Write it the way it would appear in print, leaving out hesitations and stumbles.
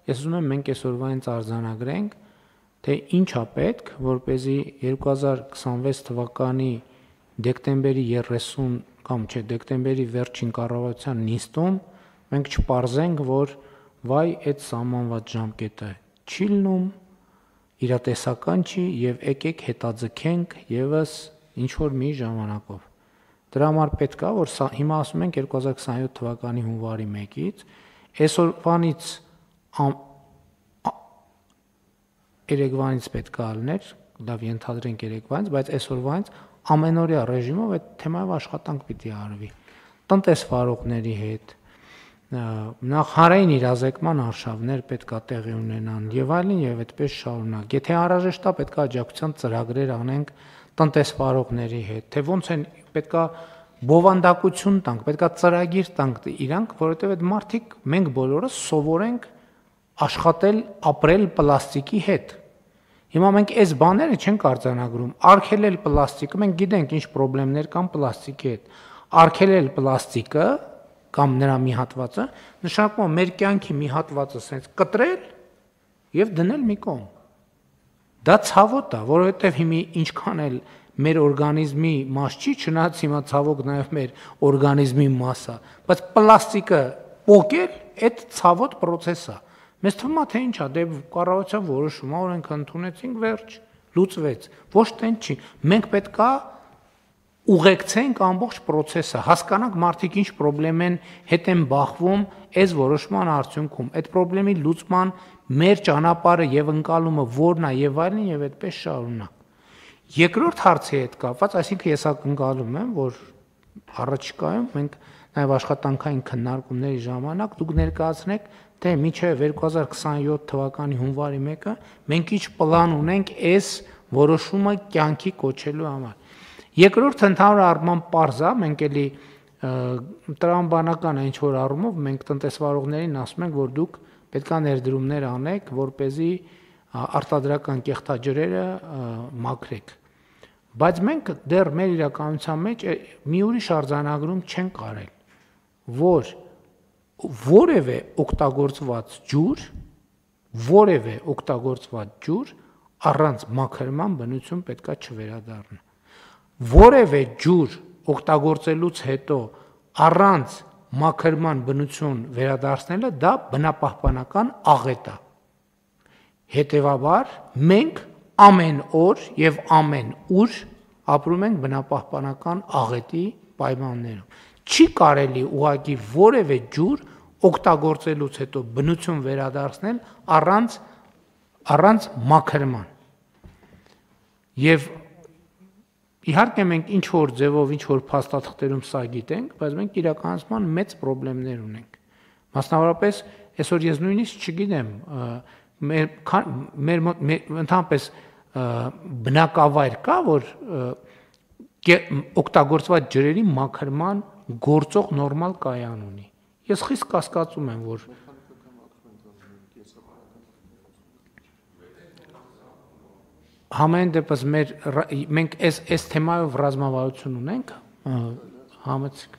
ես ուզում եմ մենք այսօրվանից արձանագրենք, թե ինչ է պետք, որպեսզի 2026 թվականի դեկտեմբերի 30 կամ չէ, դեկտեմբերի վերջին կառավարության նիստում մենք չպարզենք, որ վայ այդ սահմանված ժամկետը չի լինում, իրատեսական չի եւ եկեք հետաձգենք եւս ինչ որ մի ժամանակով։ Դրա համար պետք է, որ հիմա ասում ենք 2027 թվականի հունվարի 1-ից, այսօրվանից երեկվանից պետք է լիներ, լավ ենթադրենք երեկվանից, բայց այսօրվանից ամենօրյա ռեժիմով այդ թեմայով աշխատանք պիտի արվի։ Տնտեսվարողների հետ, նախ հանրային իրազեկման արշավներ պետք է տեղի ունենան եւ այլն եւ այդպես շարունակ։ Եթե անհրաժեշտ է, պետք է աջակցության ծրագրեր անենք տնտեսվարողների հետ, թե ոնց են պետք է բովանդակություն տանք, պետք է ծրագիր տանք իրանք, որովհետեւ այդ մարդիկ մենք բոլորս սովորենք աշխատել, ապրել պլաստիկի հետ։ Հիմա մենք այս բաները չենք արձանագրում, արգելել պլաստիկը, մենք գիտենք ինչ խնդիրներ կան պլաստիկի հետ։ Արգելել պլաստիկը կամ նրա մի հատվածը, նշանակում է մեր կյանքի մի հատվածը sense կտրել եւ դնել մի կողմ։ Դա ցավոտ է, որովհետեւ հիմա ինչքան էլ մեր օրգանիզմի մաս չի, չնայած հիմա ցավոք նաեւ մեր օրգանիզմի մաս է, բայց պլաստիկը պոկել այդ ցավոտ process է։ Մեզ թվում է թե ինչ է, դե կառավարության որոշում է, օրենք ընդունեցինք, վերջ, լուծվեց։ Ոչ թե չի։ Մենք պետք է ուղեկցենք ամբողջ process-ը, հասկանանք մարդիկ ինչ խնդրեմ են հետ են բախվում այս որոշման արդյունքում։ Այդ խնդրի լուծման մեր ճանապարհը եւ ընկալումը որն է եւ այլն եւ այդպես շարունակ։ Երկրորդ հարցի հետ կապված, այսինքն ես ակնկալում եմ, որ առաջիկայում մենք նաեւ աշխատանքային քննարկումների ժամանակ դուք ներկայացնեք, թե մինչև 2027 թվականի հունվարի 1-ը մենք ինչ պլան ունենք այս որոշումը կյանքի կոչելու համար։ Երկրորդ ընդհանուր առմամբ պարզ է, մենք էլի տրամաբանական ինչ որ առումով մենք տնտեսվարողներին ասում ենք, որ դուք պետք է ներդրումներ անեք, որպեսզի արտադրական կեղտաջրերը մաքրեք։ Բայց մենք դեռ մեր իրականության մեջ մի ուրիշ արձանագրում չենք արել, որ որևէ օգտագործված ջուր առանց մաքրման բնություն պետքա չվերադառնա։ Որևէ ջուր օգտագործելուց հետո առանց մաքրման բնություն վերադարձնելը դա բնապահպանական աղետ է։ Հետևաբար մենք ամեն օր եւ ամեն ուր ապրում ենք բնապահպանական աղետի պայմաններում։ Չի կարելի ուղղակի որևէ ջուր օգտագործելուց հետո բնություն վերադարձնել առանց մաքրման։ Եվ իհարկե մենք ինչ որ ձևով, ինչ որ փաստաթղթերում սա գիտենք, բայց մենք իրականացման մեծ խնդիրներ ունենք։ Մասնավորապես այսօր ես նույնիսկ չգիտեմ, մեր ընդհանրապես բնակավայր կա, որ օգտագործված ջրերի մաքրման գործող նորմալ կայան ունի։ Ես խիստ կասկածում եմ, որ համեն դեպս մենք այս թեմայով ռազմավարություն ունենք, համեցիկ։